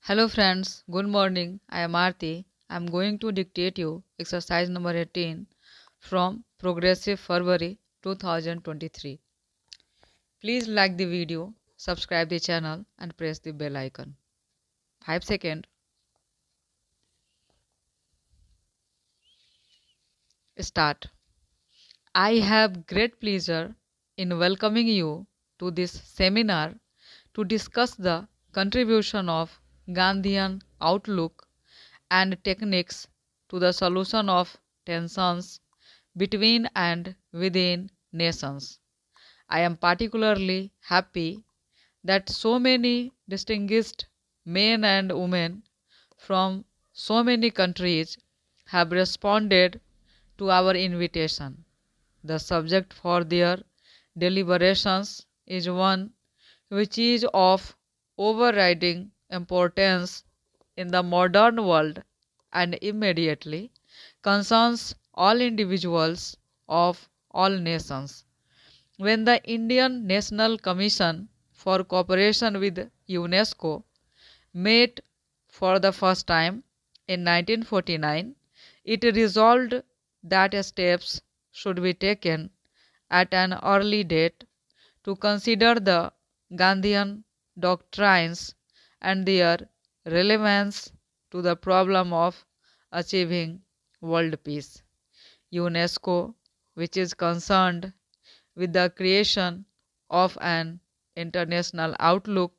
Hello friends, good morning. I am Aarti. I am going to dictate you exercise number 18 from Progressive February 2023. Please like the video, subscribe the channel and press the bell icon. 5 seconds. Start. I have great pleasure in welcoming you to this seminar to discuss the contribution of Gandhian outlook and techniques to the solution of tensions between and within nations. I am particularly happy that so many distinguished men and women from so many countries have responded to our invitation. The subject for their deliberations is one which is of overriding importance in the modern world and immediately concerns all individuals of all nations. When the Indian National Commission for Cooperation with UNESCO met for the first time in 1949, it resolved that steps should be taken at an early date to consider the Gandhian doctrines and their relevance to the problem of achieving world peace. UNESCO, which is concerned with the creation of an international outlook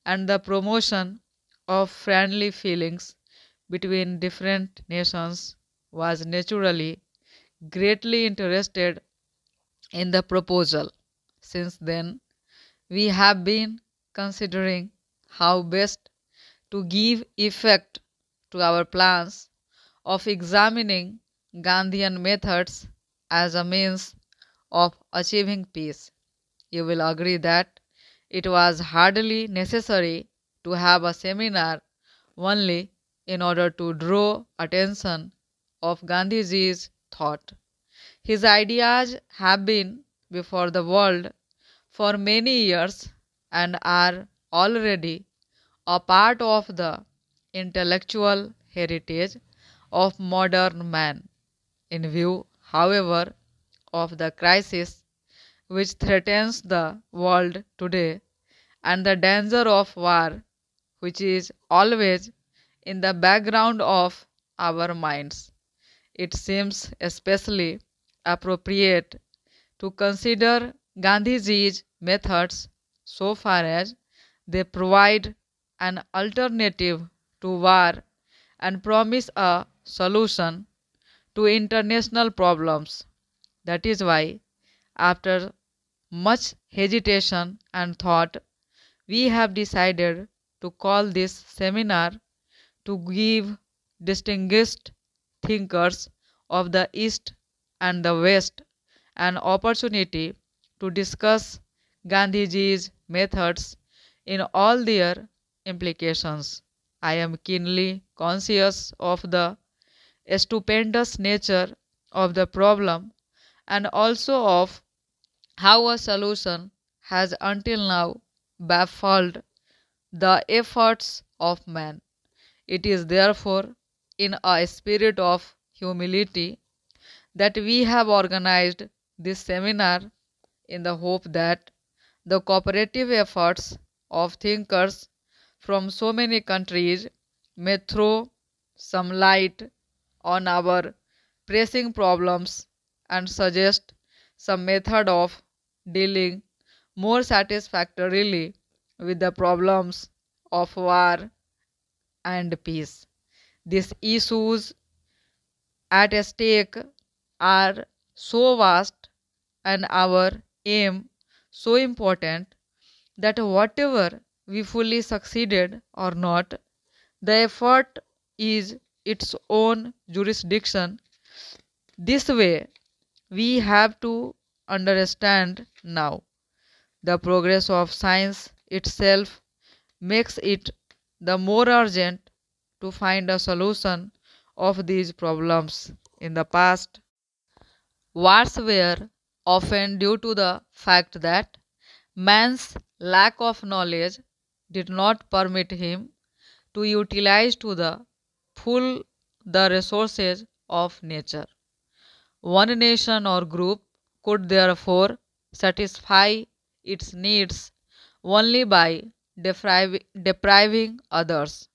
and the promotion of friendly feelings between different nations, was naturally greatly interested in the proposal. Since then, we have been considering how best to give effect to our plans of examining Gandhian methods as a means of achieving peace. You will agree that it was hardly necessary to have a seminar only in order to draw attention of Gandhiji's thought. His ideas have been before the world for many years and are already a part of the intellectual heritage of modern man. In view, however, of the crisis which threatens the world today and the danger of war, which is always in the background of our minds, it seems especially appropriate to consider Gandhiji's methods so far as they provide an alternative to war and promise a solution to international problems. That is why, after much hesitation and thought, we have decided to call this seminar to give distinguished thinkers of the East and the West an opportunity to discuss Gandhiji's methods in all their implications. I am keenly conscious of the stupendous nature of the problem and also of how a solution has until now baffled the efforts of man. It is therefore in a spirit of humility that we have organized this seminar in the hope that the cooperative efforts of thinkers from so many countries may throw some light on our pressing problems and suggest some method of dealing more satisfactorily with the problems of war and peace. These issues at stake are so vast and our aim so important that whatever we fully succeeded or not, the effort is its own jurisdiction. This way, we have to understand now the progress of science itself makes it the more urgent to find a solution of these problems. In the past, wars were often due to the fact that man's lack of knowledge did not permit him to utilize to the full the resources of nature. One nation or group could therefore satisfy its needs only by depriving others.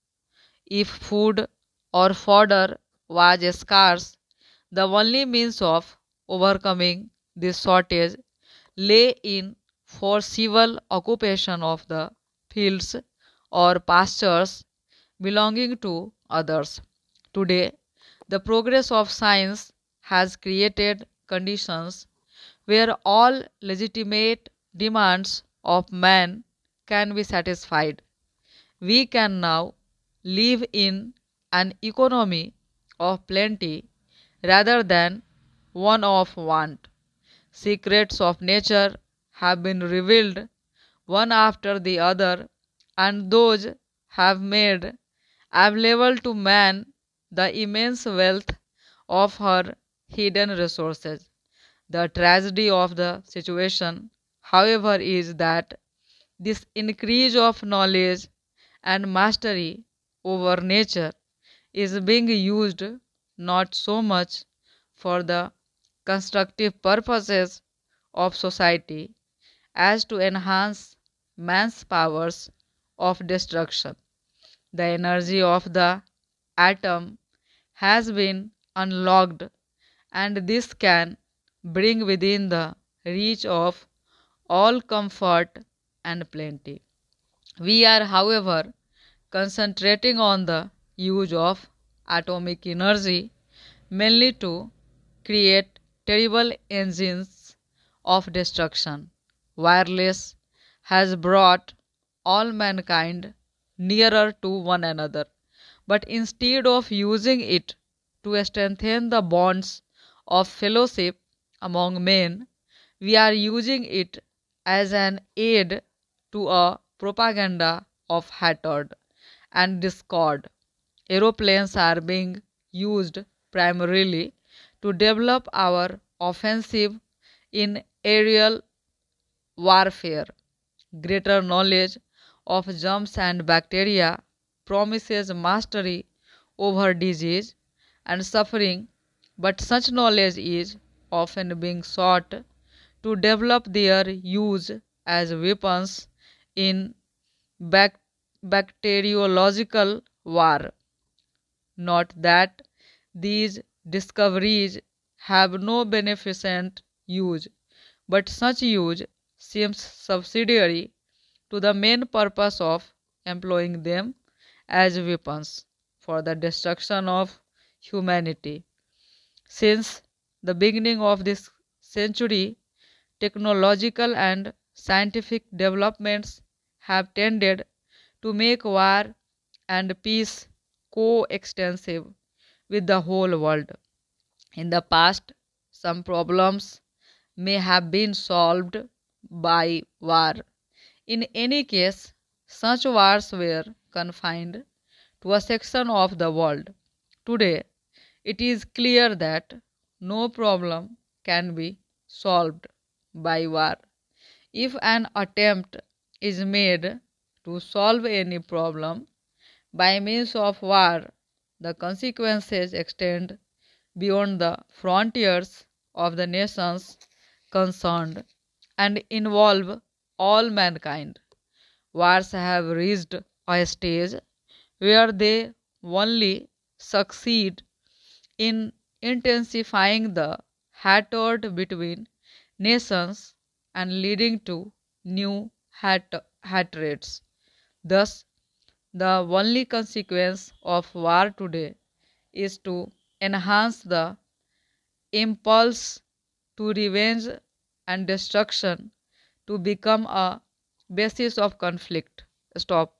If food or fodder was scarce, the only means of overcoming this shortage lay in forcible occupation of the fields or pastures belonging to others. Today, the progress of science has created conditions where all legitimate demands of man can be satisfied. We can now live in an economy of plenty rather than one of want. Secrets of nature have been revealed one after the other, and those have made available to man the immense wealth of her hidden resources. The tragedy of the situation, however, is that this increase of knowledge and mastery over nature is being used not so much for the constructive purposes of society as to enhance man's powers of destruction. The energy of the atom has been unlocked, and this can bring within the reach of all comfort and plenty. We are, however, concentrating on the use of atomic energy mainly to create terrible engines of destruction. Wireless has brought all mankind nearer to one another, but instead of using it to strengthen the bonds of fellowship among men, we are using it as an aid to a propaganda of hatred and discord. Aeroplanes are being used primarily to develop our offensive in aerial warfare. Greater knowledge of germs and bacteria promises mastery over disease and suffering, but such knowledge is often being sought to develop their use as weapons in bacteriological war. Not that these discoveries have no beneficent use, but such use seems subsidiary to the main purpose of employing them as weapons for the destruction of humanity. Since the beginning of this century, technological and scientific developments have tended to make war and peace coextensive with the whole world. In the past, some problems may have been solved by war. In any case, such wars were confined to a section of the world. Today, it is clear that no problem can be solved by war. If an attempt is made to solve any problem by means of war, the consequences extend beyond the frontiers of the nations concerned and involve all mankind. Wars have reached a stage where they only succeed in intensifying the hatred between nations and leading to new hatreds. Thus, the only consequence of war today is to enhance the impulse to revenge and destruction to become a basis of conflict. Stop.